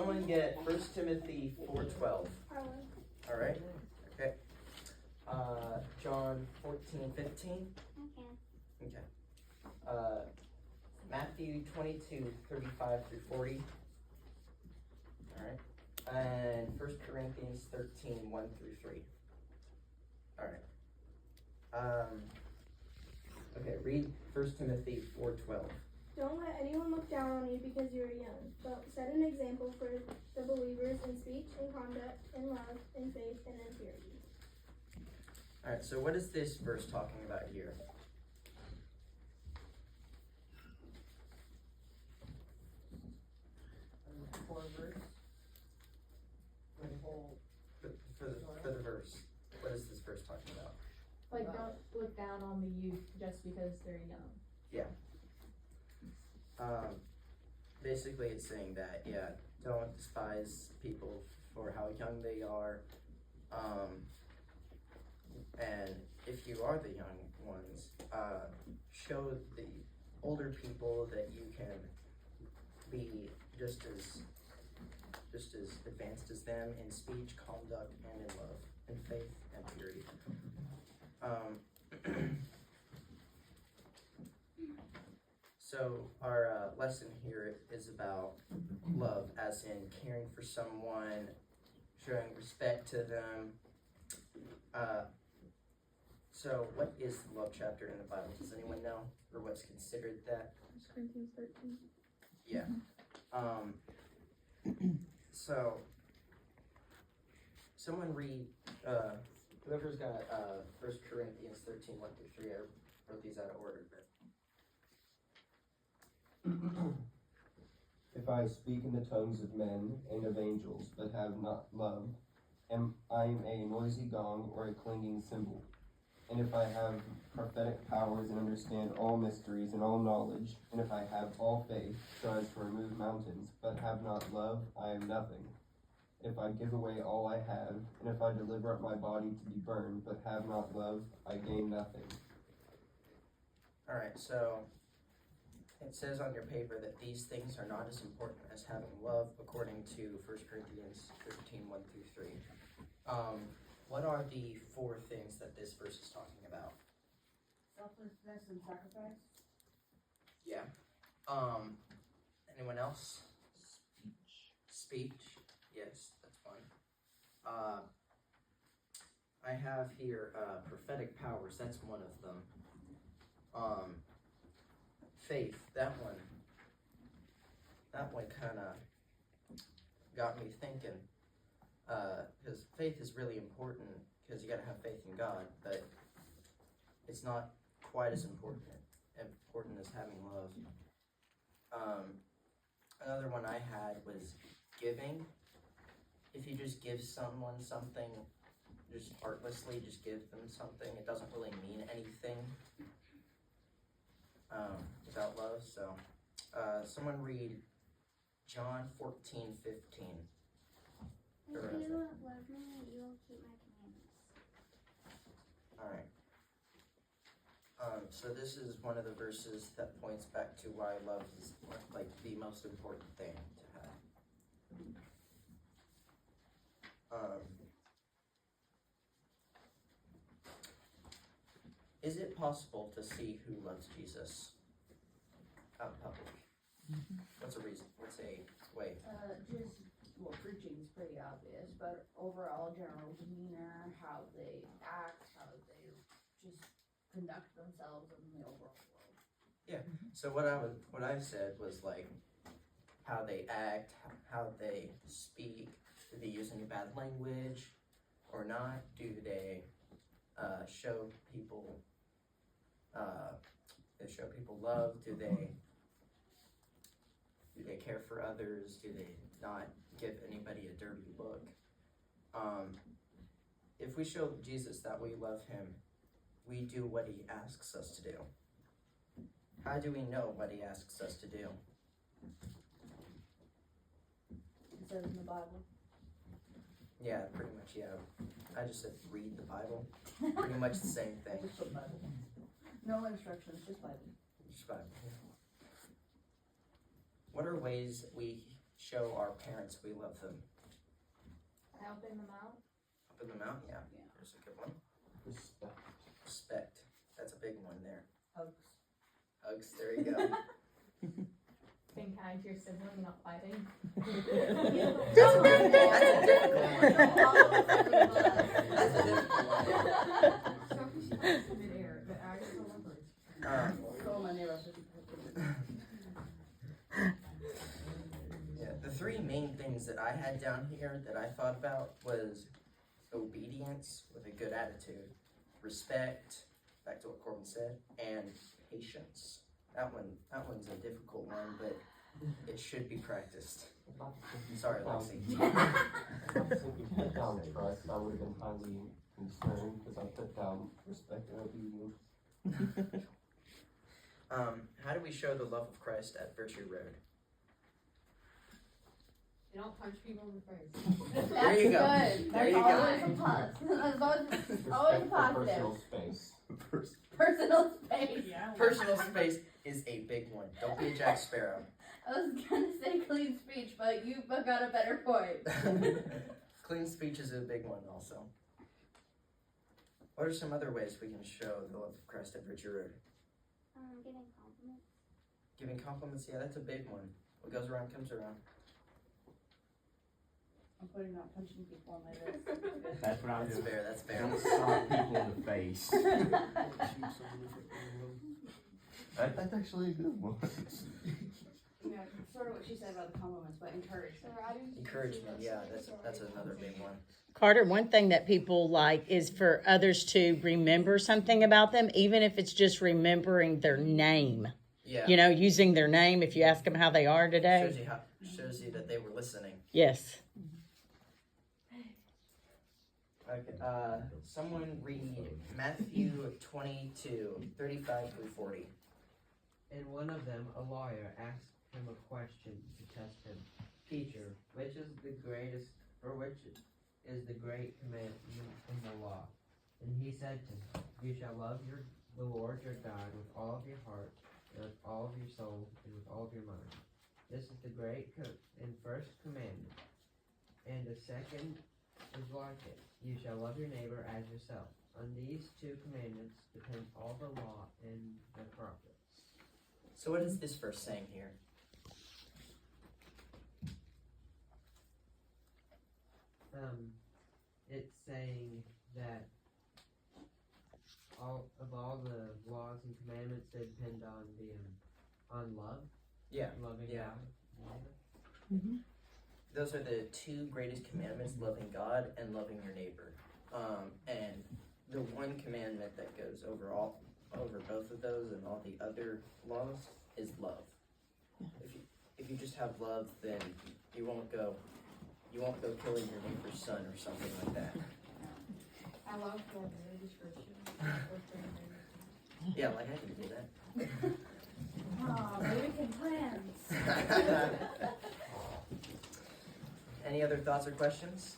someone get 1 Timothy 4:12? All right. Okay. John 14:15. Okay. Matthew 22:35 through 40. All right. And 1 Corinthians 13:1 through 3. All right. Okay. Read 1 Timothy 4:12. Don't let anyone look down on you because you are young, but set an example for the believers in speech, in conduct, in love, in faith, and in purity. All right. So what is this verse talking about here? For verse. For the whole. For the verse. What is this verse talking about? Like, don't look down on the youth just because they're young. Yeah. Basically it's saying that, don't despise people for how young they are. And if you are the young ones, show the older people that you can be just as advanced as them in speech, conduct, and in love, in faith and purity. So our lesson here is about love, as in caring for someone, showing respect to them. So what is the love chapter in the Bible? Does anyone know? Or what's considered that? 1 Corinthians 13. Yeah. So someone read, whoever's got 1 Corinthians 13:1 through 3. I wrote these out of order, but If I speak in the tongues of men and of angels, but have not love, I am a noisy gong or a clanging cymbal. And if I have prophetic powers and understand all mysteries and all knowledge, and if I have all faith so as to remove mountains, but have not love, I am nothing. If I give away all I have, and if I deliver up my body to be burned, but have not love, I gain nothing. all right. So it says on your paper that these things are not as important as having love, according to 1 Corinthians 13:1 through 3. What are the 4 things that this verse is talking about? Selflessness and sacrifice. Yeah. Anyone else? Speech. Yes, that's fine. I have here prophetic powers. That's one of them. Faith. That one kind of got me thinking. Because faith is really important, because you got to have faith in God, but it's not quite as important as having love. Another one I had was giving. If you just give someone something, just heartlessly, just give them something, it doesn't really mean anything without love. So someone read John 14:15. If you love me, you will keep my commandments. Alright. So this is one of the verses that points back to why love is like the most important thing to have. Is it possible to see who loves Jesus out in public? What's a reason? What's a way? Preaching is pretty obvious, but overall general demeanor, how they act, how they just conduct themselves in the overall world. Yeah. So what I said was like how they act, how they speak. Do they use any bad language or not? Do they show people love? Do they care for others? Do they not give anybody a dirty look? If we show Jesus that we love him, we do what he asks us to do. How do we know what he asks us to do? It says in the Bible. Yeah, pretty much, yeah. I just said read the Bible. Pretty much the same thing. Just put Bible. No instructions, just Bible. Just Bible. What are ways that we show our parents we love them? Helping them out. Helping them out? Yeah. Yeah. Here's a good one. Respect. Respect. That's a big one there. Hugs. Hugs. There you go. Being kind to your sibling, not fighting. That's a difficult one. That's a difficult one. Midair, but I just remember. Yeah, the three main things that I had down here that I thought about was obedience with a good attitude, respect, back to what Corbin said, and patience. That one's a difficult one, but it should be practiced. Sorry, Lexi. If you put down trust, I would have been highly concerned because I put down respect and obedience. How do we show the love of Christ at Virtue Road? You don't punch people in the face. There you go. Good. There you That's go. always a plus. That's always Respect always for positive. personal space. Personal space. Personal space is a big one. Don't be a Jack Sparrow. I was gonna say clean speech, but you got a better point. Clean speech is a big one also. What are some other ways we can show the love of Christ at Virtue Road? Getting compliments. Giving compliments, yeah, that's a big one. What goes around comes around. I'm putting not punching people on my list. That's what I was That's doing. fair, that's fair. Don't slap people in the face. That's actually a good one. Yeah, sort of what she said about the compliments, but encouragement. Encouragement, yeah, that's another big one. Carter, one thing that people like is for others to remember something about them, even if it's just remembering their name. Yeah. You know, using their name if you ask them how they are today. Shows you that they were listening. Yes. Okay, someone read Matthew 22:35 through 40. And one of them, a lawyer, asked him a question to test him. Teacher, which is the greatest, or which is the great commandment in the law? And he said to him, you shall love the Lord your God with all of your heart, and with all of your soul, and with all of your mind. This is the great and first commandment. And the second is like it. You shall love your neighbor as yourself. On these two commandments depend all the law and the prophets. So what is this verse saying here? It's saying that all the laws and commandments, they depend on on love. Yeah. Loving Yeah. God. Those are the two greatest commandments, loving God and loving your neighbor. And the one commandment that goes over both of those and all the other laws is love. If you just have love, then you won't go killing your neighbor's son or something like that. I love your description. Yeah, like I can do that. Oh, maybe we can plan. Any other thoughts or questions?